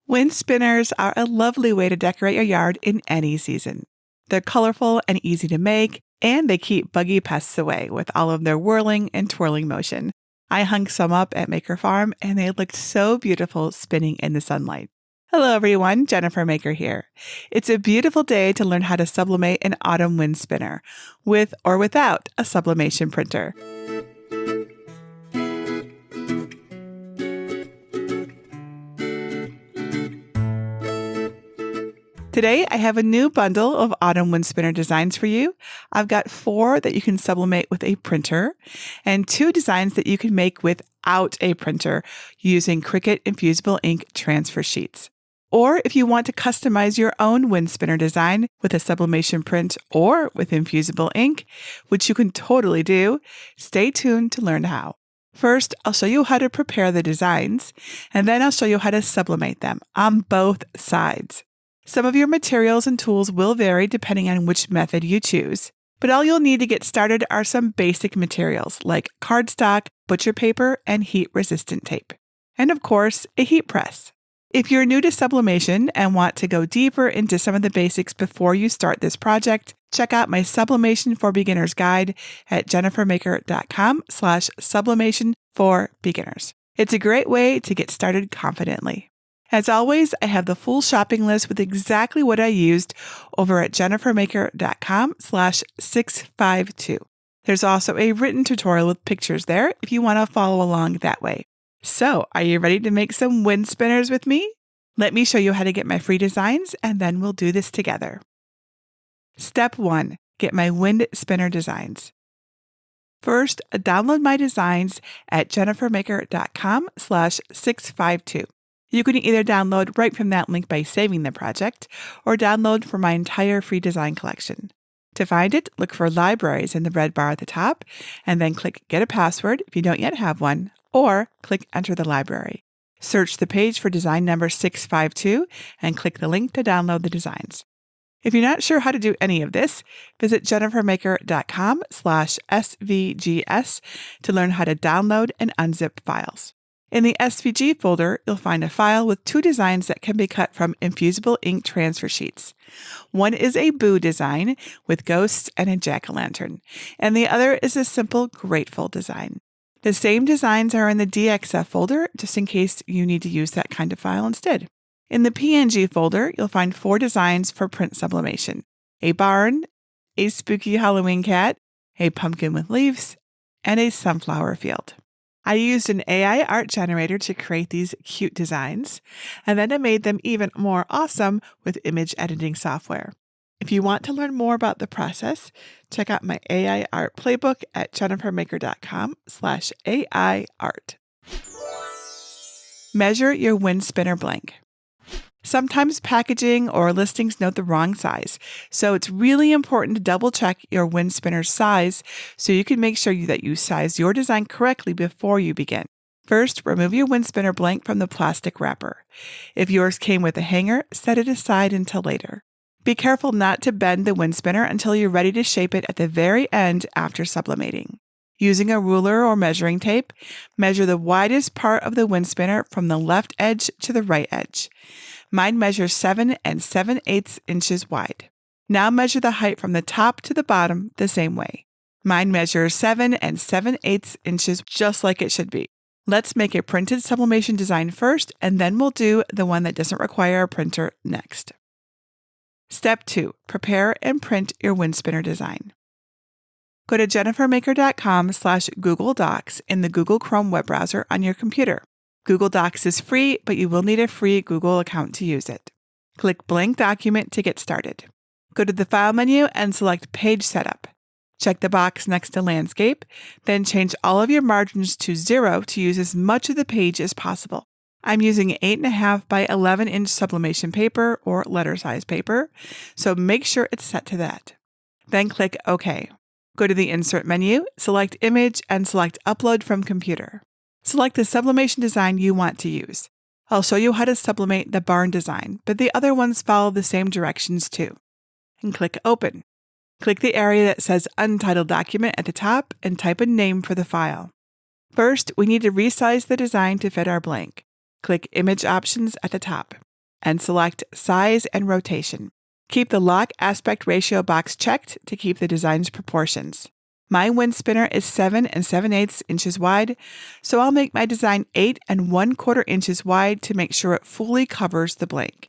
Wind spinners are a lovely way to decorate your yard in any season. They're colorful and easy to make, and they keep buggy pests away with all of their whirling and twirling motion. I hung some up at Maker Farm, and they looked so beautiful spinning in the sunlight. Hello everyone, Jennifer Maker here. It's a beautiful day to learn how to sublimate an autumn wind spinner, with or without a sublimation printer. Today, I have a new bundle of autumn wind spinner designs for you. I've got 4 that you can sublimate with a printer and 2 designs that you can make without a printer using Cricut Infusible Ink transfer sheets. Or if you want to customize your own wind spinner design with a sublimation print or with Infusible Ink, which you can totally do, stay tuned to learn how. First, I'll show you how to prepare the designs, and then I'll show you how to sublimate them on both sides. Some of your materials and tools will vary depending on which method you choose, but all you'll need to get started are some basic materials like cardstock, butcher paper, and heat-resistant tape. And of course, a heat press. If you're new to sublimation and want to go deeper into some of the basics before you start this project, check out my Sublimation for Beginners guide at jennifermaker.com/sublimation for beginners. It's a great way to get started confidently. As always, I have the full shopping list with exactly what I used over at jennifermaker.com/652. There's also a written tutorial with pictures there if you want to follow along that way. So, are you ready to make some wind spinners with me? Let me show you how to get my free designs, and then we'll do this together. Step 1. Get my wind spinner designs. First, download my designs at jennifermaker.com/652. You can either download right from that link by saving the project, or download from my entire free design collection. To find it, look for Libraries in the red bar at the top, and then click Get a Password if you don't yet have one, or click Enter the library. Search the page for design number 652 and click the link to download the designs. If you're not sure how to do any of this, visit jennifermaker.com/svgs to learn how to download and unzip files. In the SVG folder, you'll find a file with 2 designs that can be cut from Infusible Ink transfer sheets. One is a boo design with ghosts and a jack-o'-lantern, and the other is a simple grateful design. The same designs are in the DXF folder, just in case you need to use that kind of file instead. In the PNG folder, you'll find 4 designs for print sublimation: a barn, a spooky Halloween cat, a pumpkin with leaves, and a sunflower field. I used an AI art generator to create these cute designs, and then I made them even more awesome with image editing software. If you want to learn more about the process, check out my AI art playbook at jennifermaker.com/AI art. Measure your wind spinner blank. Sometimes packaging or listings note the wrong size, so it's really important to double check your wind spinner's size so you can make sure that you size your design correctly before you begin. First, remove your wind spinner blank from the plastic wrapper. If yours came with a hanger, set it aside until later. Be careful not to bend the wind spinner until you're ready to shape it at the very end after sublimating. Using a ruler or measuring tape, measure the widest part of the wind spinner from the left edge to the right edge. Mine measures 7 7/8 inches wide. Now measure the height from the top to the bottom the same way. Mine measures 7 7/8 inches, just like it should be. Let's make a printed sublimation design first, and then we'll do the one that doesn't require a printer next. Step 2. Prepare and print your wind spinner design. Go to jennifermaker.com/Google Docs in the Google Chrome web browser on your computer. Google Docs is free, but you will need a free Google account to use it. Click Blank Document to get started. Go to the File menu and select Page Setup. Check the box next to Landscape, then change all of your margins to 0 to use as much of the page as possible. I'm using 8.5 by 11 inch sublimation paper or letter size paper, so make sure it's set to that. Then click OK. Go to the Insert menu, select Image, and select Upload from Computer. Select the sublimation design you want to use. I'll show you how to sublimate the barn design, but the other ones follow the same directions too. And click Open. Click the area that says Untitled Document at the top and type a name for the file. First, we need to resize the design to fit our blank. Click Image Options at the top. and select Size and Rotation. Keep the Lock Aspect Ratio box checked to keep the design's proportions. My wind spinner is 7 7/8 inches wide, so I'll make my design 8 1/4 inches wide to make sure it fully covers the blank.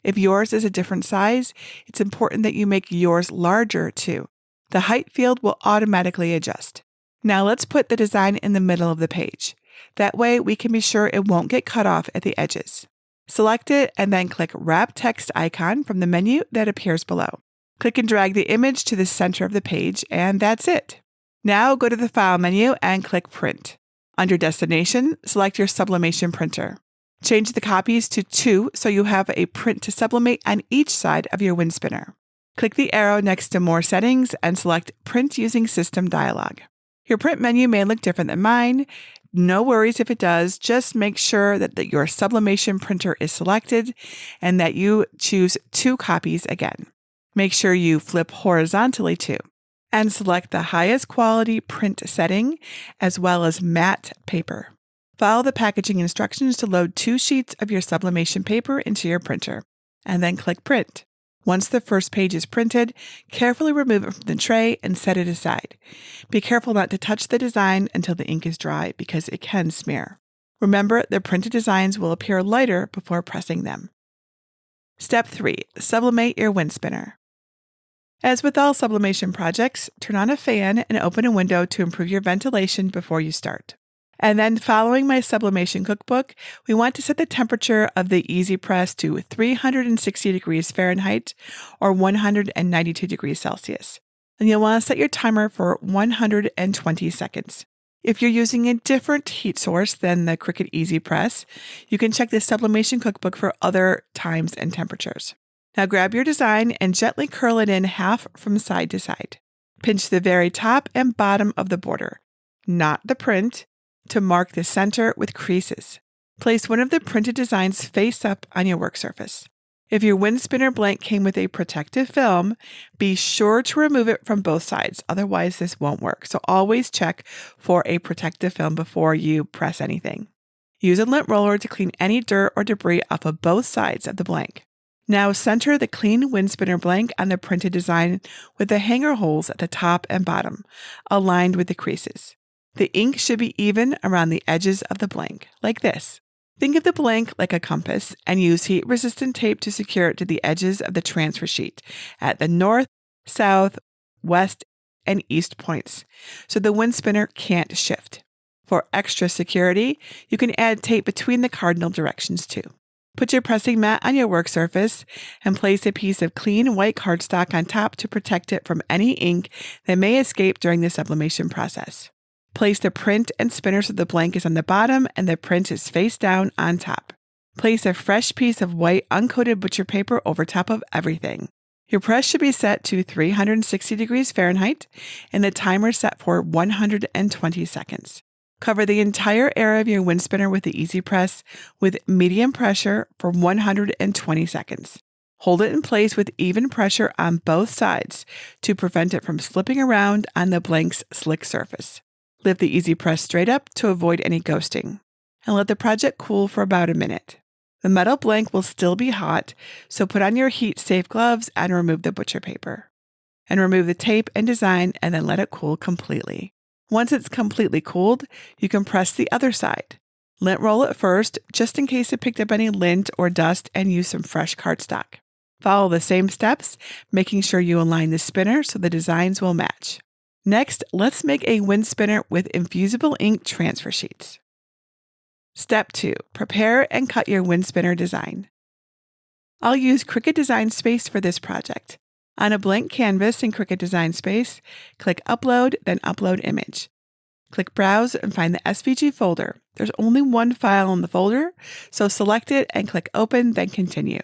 If yours is a different size, it's important that you make yours larger too. The height field will automatically adjust. Now let's put the design in the middle of the page. That way we can be sure it won't get cut off at the edges. Select it and then click Wrap Text icon from the menu that appears below. Click and drag the image to the center of the page, and that's it. Now go to the File menu and click Print. Under Destination, select your Sublimation printer. Change the copies to 2 so you have a print to sublimate on each side of your wind spinner. Click the arrow next to More Settings and select Print Using System dialog. Your print menu may look different than mine. No worries if it does. Just make sure that your Sublimation printer is selected and that you choose 2 copies again. Make sure you flip horizontally too, and select the highest quality print setting as well as matte paper. Follow the packaging instructions to load 2 sheets of your sublimation paper into your printer, and then click Print. Once the first page is printed, carefully remove it from the tray and set it aside. Be careful not to touch the design until the ink is dry because it can smear. Remember, the printed designs will appear lighter before pressing them. Step 3. Sublimate your wind spinner. As with all sublimation projects, turn on a fan and open a window to improve your ventilation before you start. And then following my sublimation cookbook, we want to set the temperature of the Easy Press to 360 degrees Fahrenheit or 192 degrees Celsius. And you'll want to set your timer for 120 seconds. If you're using a different heat source than the Cricut Easy Press, you can check the sublimation cookbook for other times and temperatures. Now grab your design and gently curl it in half from side to side. Pinch the very top and bottom of the border, not the print, to mark the center with creases. Place one of the printed designs face up on your work surface. If your wind spinner blank came with a protective film, be sure to remove it from both sides, otherwise this won't work. So always check for a protective film before you press anything. Use a lint roller to clean any dirt or debris off of both sides of the blank. Now center the clean wind spinner blank on the printed design with the hanger holes at the top and bottom, aligned with the creases. The ink should be even around the edges of the blank, like this. Think of the blank like a compass and use heat-resistant tape to secure it to the edges of the transfer sheet at the north, south, west, and east points, so the wind spinner can't shift. For extra security, you can add tape between the cardinal directions too. Put your pressing mat on your work surface and place a piece of clean white cardstock on top to protect it from any ink that may escape during the sublimation process. Place the print and spinner so the blank is on the bottom and the print is face down on top. Place a fresh piece of white uncoated butcher paper over top of everything. Your press should be set to 360 degrees Fahrenheit and the timer set for 120 seconds. Cover the entire area of your wind spinner with the Easy Press with medium pressure for 120 seconds. Hold it in place with even pressure on both sides to prevent it from slipping around on the blank's slick surface. Lift the Easy Press straight up to avoid any ghosting, and let the project cool for about a minute. The metal blank will still be hot, so put on your heat-safe gloves and remove the butcher paper. And remove the tape and design and then let it cool completely. Once it's completely cooled, you can press the other side. Lint roll it first, just in case it picked up any lint or dust, and use some fresh cardstock. Follow the same steps, making sure you align the spinner so the designs will match. Next, let's make a wind spinner with Infusible Ink transfer sheets. Step 2. Prepare and cut your wind spinner design. I'll use Cricut Design Space for this project. On a blank canvas in Cricut Design Space, click Upload, then Upload Image. Click Browse and find the SVG folder. There's only one file in the folder, so select it and click Open, then Continue.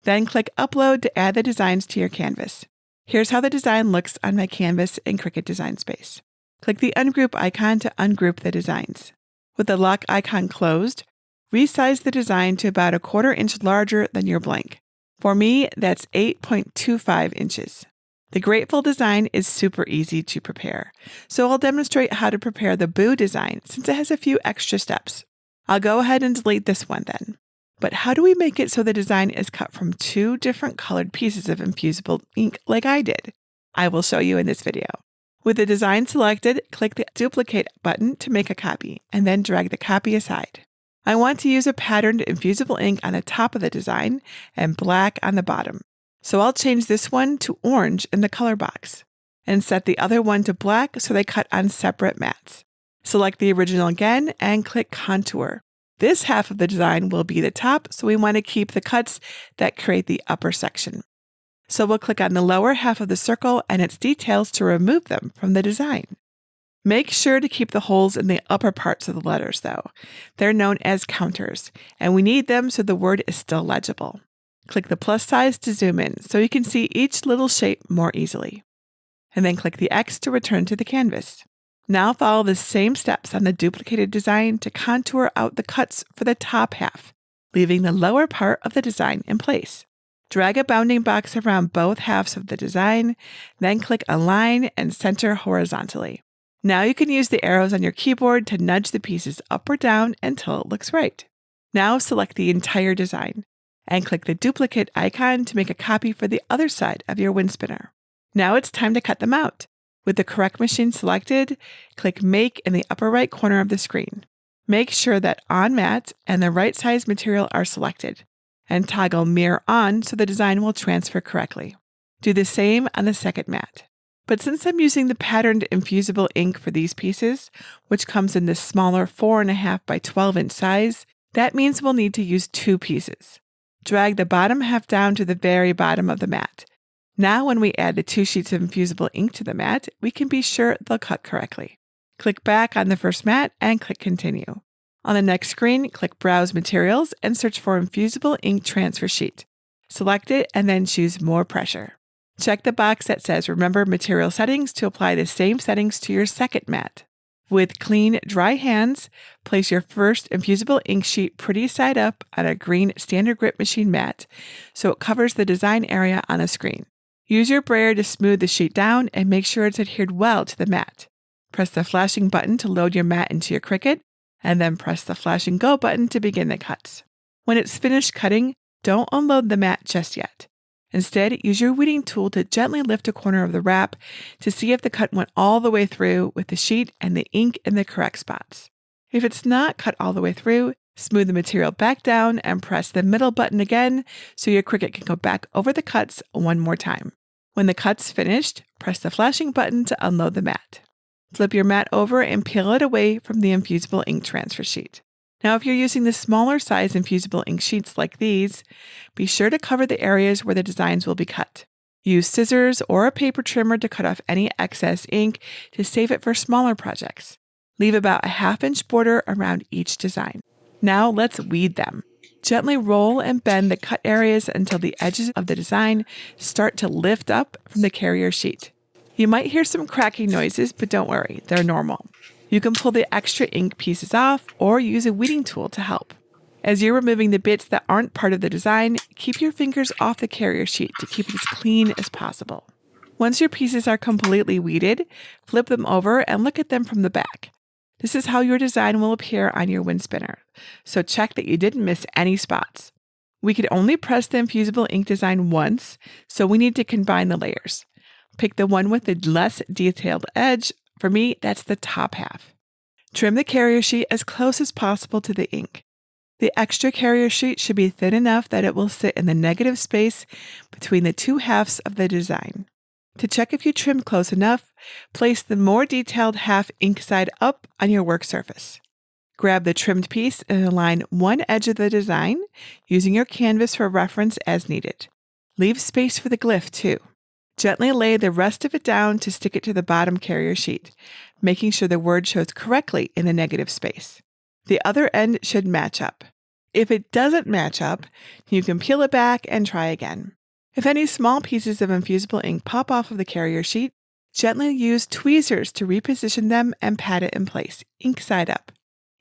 Then click Upload to add the designs to your canvas. Here's how the design looks on my canvas in Cricut Design Space. Click the Ungroup icon to ungroup the designs. With the lock icon closed, resize the design to about 1/4 inch larger than your blank. For me, that's 8.25 inches. The Grateful design is super easy to prepare, so I'll demonstrate how to prepare the Boo design since it has a few extra steps. I'll go ahead and delete this one then. But how do we make it so the design is cut from two different colored pieces of Infusible ink like I did? I will show you in this video. With the design selected, click the Duplicate button to make a copy, and then drag the copy aside. I want to use a patterned Infusible ink on the top of the design and black on the bottom. So I'll change this one to orange in the color box, and set the other one to black so they cut on separate mats. Select the original again and click Contour. This half of the design will be the top, so we want to keep the cuts that create the upper section. So we'll click on the lower half of the circle and its details to remove them from the design. Make sure to keep the holes in the upper parts of the letters though. They're known as counters, and we need them so the word is still legible. Click the plus size to zoom in so you can see each little shape more easily. And then click the X to return to the canvas. Now follow the same steps on the duplicated design to contour out the cuts for the top half, leaving the lower part of the design in place. Drag a bounding box around both halves of the design, then click Align and center horizontally. Now you can use the arrows on your keyboard to nudge the pieces up or down until it looks right. Now select the entire design and click the duplicate icon to make a copy for the other side of your wind spinner. Now it's time to cut them out. With the correct machine selected, click Make in the upper right corner of the screen. Make sure that On Mat and the right size material are selected, and toggle Mirror On so the design will transfer correctly. Do the same on the second mat. But since I'm using the patterned Infusible ink for these pieces, which comes in this smaller 4.5 by 12 inch size, that means we'll need to use two pieces. Drag the bottom half down to the very bottom of the mat. Now when we add the two sheets of Infusible ink to the mat, we can be sure they'll cut correctly. Click back on the first mat and click Continue. On the next screen, click Browse Materials and search for Infusible Ink Transfer Sheet. Select it and then choose More Pressure. Check the box that says Remember Material Settings to apply the same settings to your second mat. With clean, dry hands, place your first Infusible ink sheet pretty side up on a green standard grip machine mat so it covers the design area on the screen. Use your brayer to smooth the sheet down and make sure it's adhered well to the mat. Press the flashing button to load your mat into your Cricut, and then press the Flash and Go button to begin the cuts. When it's finished cutting, don't unload the mat just yet. Instead, use your weeding tool to gently lift a corner of the wrap to see if the cut went all the way through with the sheet and the ink in the correct spots. If it's not cut all the way through, smooth the material back down and press the middle button again so your Cricut can go back over the cuts one more time. When the cut's finished, press the flashing button to unload the mat. Flip your mat over and peel it away from the Infusible ink transfer sheet. Now, if you're using the smaller size Infusible ink sheets like these, be sure to cover the areas where the designs will be cut. Use scissors or a paper trimmer to cut off any excess ink to save it for smaller projects. Leave about a 1/2 inch border around each design. Now let's weed them. Gently roll and bend the cut areas until the edges of the design start to lift up from the carrier sheet. You might hear some cracking noises, but don't worry, they're normal. You can pull the extra ink pieces off or use a weeding tool to help. As you're removing the bits that aren't part of the design, keep your fingers off the carrier sheet to keep it as clean as possible. Once your pieces are completely weeded, flip them over and look at them from the back. This is how your design will appear on your wind spinner, so check that you didn't miss any spots. We could only press the Infusible ink design once, so we need to combine the layers. Pick the one with the less detailed edge. For me, that's the top half. Trim the carrier sheet as close as possible to the ink. The extra carrier sheet should be thin enough that it will sit in the negative space between the two halves of the design. To check if you trimmed close enough, place the more detailed half ink side up on your work surface. Grab the trimmed piece and align one edge of the design, using your canvas for reference as needed. Leave space for the glyph too. Gently lay the rest of it down to stick it to the bottom carrier sheet, making sure the word shows correctly in the negative space. The other end should match up. If it doesn't match up, you can peel it back and try again. If any small pieces of Infusible ink pop off of the carrier sheet, gently use tweezers to reposition them and pat it in place, ink side up.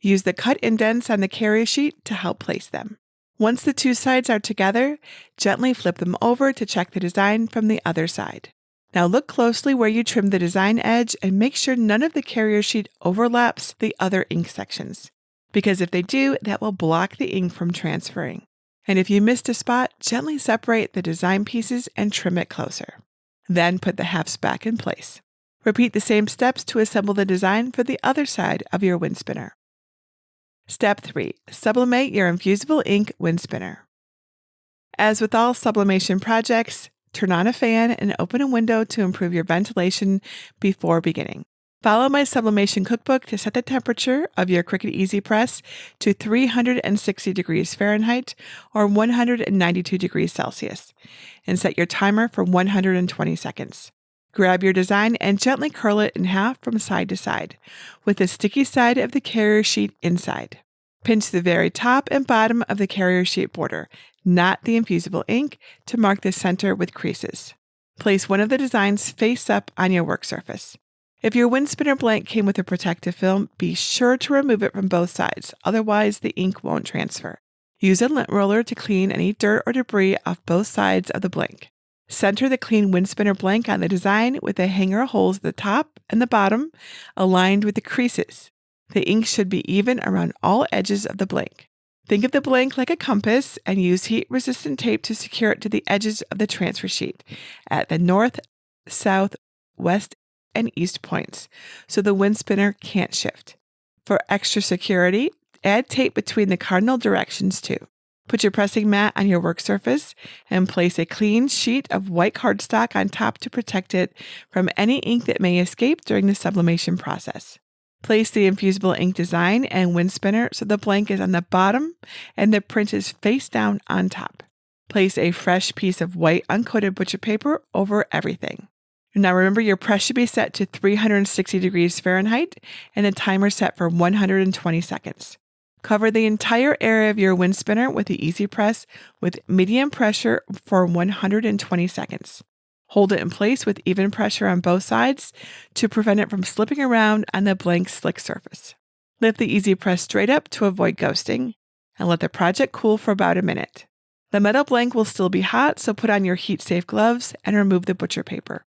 Use the cut indents on the carrier sheet to help place them. Once the two sides are together, gently flip them over to check the design from the other side. Now look closely where you trimmed the design edge and make sure none of the carrier sheet overlaps the other ink sections, because if they do, that will block the ink from transferring. And if you missed a spot, gently separate the design pieces and trim it closer. Then put the halves back in place. Repeat the same steps to assemble the design for the other side of your wind spinner. Step 3. Sublimate your Infusible Ink wind spinner. As with all sublimation projects, turn on a fan and open a window to improve your ventilation before beginning. Follow my sublimation cookbook to set the temperature of your Cricut Easy Press to 360 degrees Fahrenheit or 192 degrees Celsius, and set your timer for 120 seconds. Grab your design and gently curl it in half from side to side, with the sticky side of the carrier sheet inside. Pinch the very top and bottom of the carrier sheet border, not the Infusible Ink, to mark the center with creases. Place one of the designs face up on your work surface. If your wind spinner blank came with a protective film, be sure to remove it from both sides, otherwise the ink won't transfer. Use a lint roller to clean any dirt or debris off both sides of the blank. Center the clean wind spinner blank on the design with a hanger holes at the top and the bottom, aligned with the creases. The ink should be even around all edges of the blank. Think of the blank like a compass and use heat-resistant tape to secure it to the edges of the transfer sheet at the north, south, west, and east points, so the wind spinner can't shift. For extra security, add tape between the cardinal directions too. Put your pressing mat on your work surface and place a clean sheet of white cardstock on top to protect it from any ink that may escape during the sublimation process. Place the Infusible Ink design and wind spinner so the blank is on the bottom and the print is face down on top. Place a fresh piece of white uncoated butcher paper over everything. Now remember, your press should be set to 360 degrees Fahrenheit and the timer set for 120 seconds. Cover the entire area of your wind spinner with the Easy Press with medium pressure for 120 seconds. Hold it in place with even pressure on both sides to prevent it from slipping around on the blank slick surface. Lift the Easy Press straight up to avoid ghosting and let the project cool for about a minute. The metal blank will still be hot, so put on your heat-safe gloves and remove the butcher paper.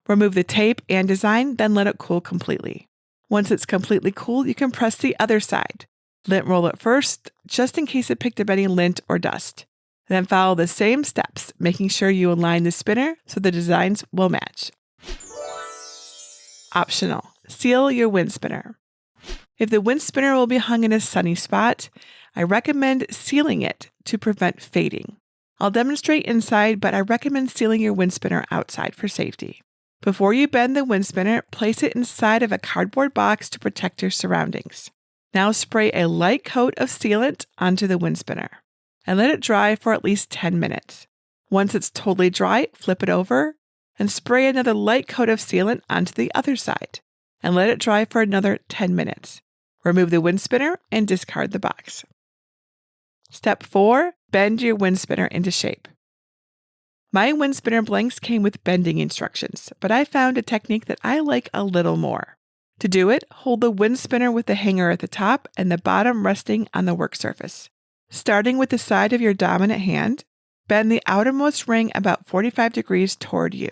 Remove the tape and design, then let it cool completely. Once it's completely cool, you can press the other side. Lint roll it first, just in case it picked up any lint or dust. Then follow the same steps, making sure you align the spinner so the designs will match. Optional: seal your wind spinner. If the wind spinner will be hung in a sunny spot, I recommend sealing it to prevent fading. I'll demonstrate inside, but I recommend sealing your wind spinner outside for safety. Before you bend the wind spinner, place it inside of a cardboard box to protect your surroundings. Now spray a light coat of sealant onto the wind spinner and let it dry for at least 10 minutes. Once it's totally dry, flip it over and spray another light coat of sealant onto the other side and let it dry for another 10 minutes. Remove the wind spinner and discard the box. Step 4. Bend your wind spinner into shape. My wind spinner blanks came with bending instructions, but I found a technique that I like a little more. To do it, hold the wind spinner with the hanger at the top and the bottom resting on the work surface. Starting with the side of your dominant hand, bend the outermost ring about 45 degrees toward you.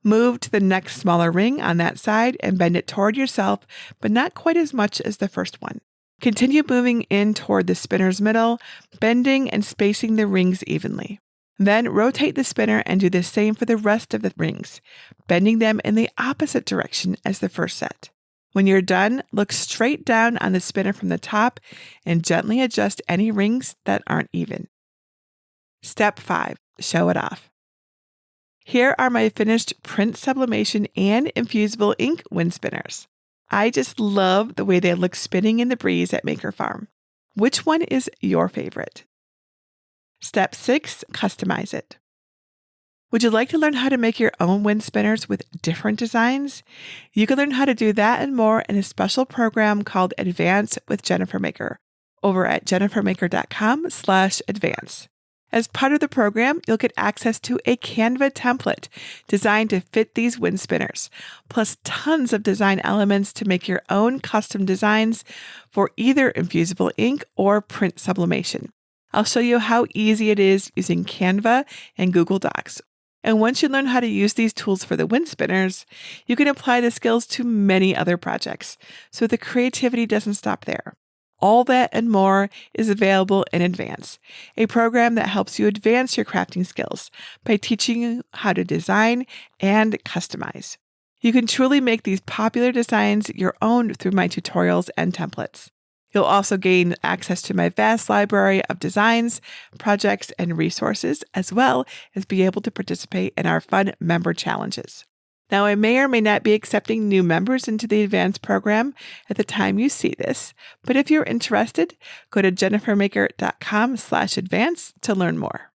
Move to the next smaller ring on that side and bend it toward yourself, but not quite as much as the first one. Continue moving in toward the spinner's middle, bending and spacing the rings evenly. Then rotate the spinner and do the same for the rest of the rings, bending them in the opposite direction as the first set. When you're done, look straight down on the spinner from the top and gently adjust any rings that aren't even. Step 5. Show it off. Here are my finished print sublimation and Infusible Ink wind spinners. I just love the way they look spinning in the breeze at Maker Farm. Which one is your favorite? Step 6. Customize it. Would you like to learn how to make your own wind spinners with different designs? You can learn how to do that and more in a special program called Advance with Jennifer Maker over at jennifermaker.com/advance. As part of the program, you'll get access to a Canva template designed to fit these wind spinners, plus tons of design elements to make your own custom designs for either Infusible Ink or print sublimation. I'll show you how easy it is using Canva and Google Docs. And once you learn how to use these tools for the wind spinners, you can apply the skills to many other projects, so the creativity doesn't stop there. All that and more is available in Advance, a program that helps you advance your crafting skills by teaching you how to design and customize. You can truly make these popular designs your own through my tutorials and templates. You'll also gain access to my vast library of designs, projects, and resources, as well as be able to participate in our fun member challenges. Now, I may or may not be accepting new members into the Advanced program at the time you see this, but if you're interested, go to jennifermaker.com/advance to learn more.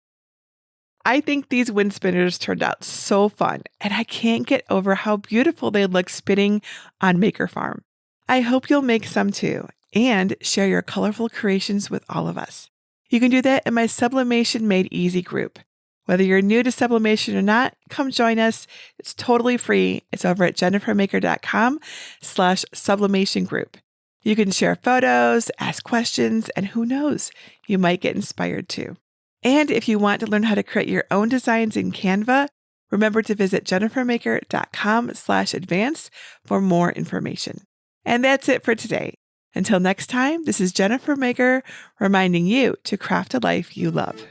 I think these wind spinners turned out so fun, and I can't get over how beautiful they look spinning on Maker Farm. I hope you'll make some too, and share your colorful creations with all of us. You can do that in my Sublimation Made Easy group. Whether you're new to Sublimation or not, come join us. It's totally free. It's over at jennifermaker.com/sublimation group. You can share photos, ask questions, and who knows, you might get inspired too. And if you want to learn how to create your own designs in Canva, remember to visit jennifermaker.com/advance for more information. And that's it for today. Until next time, this is Jennifer Maker reminding you to craft a life you love.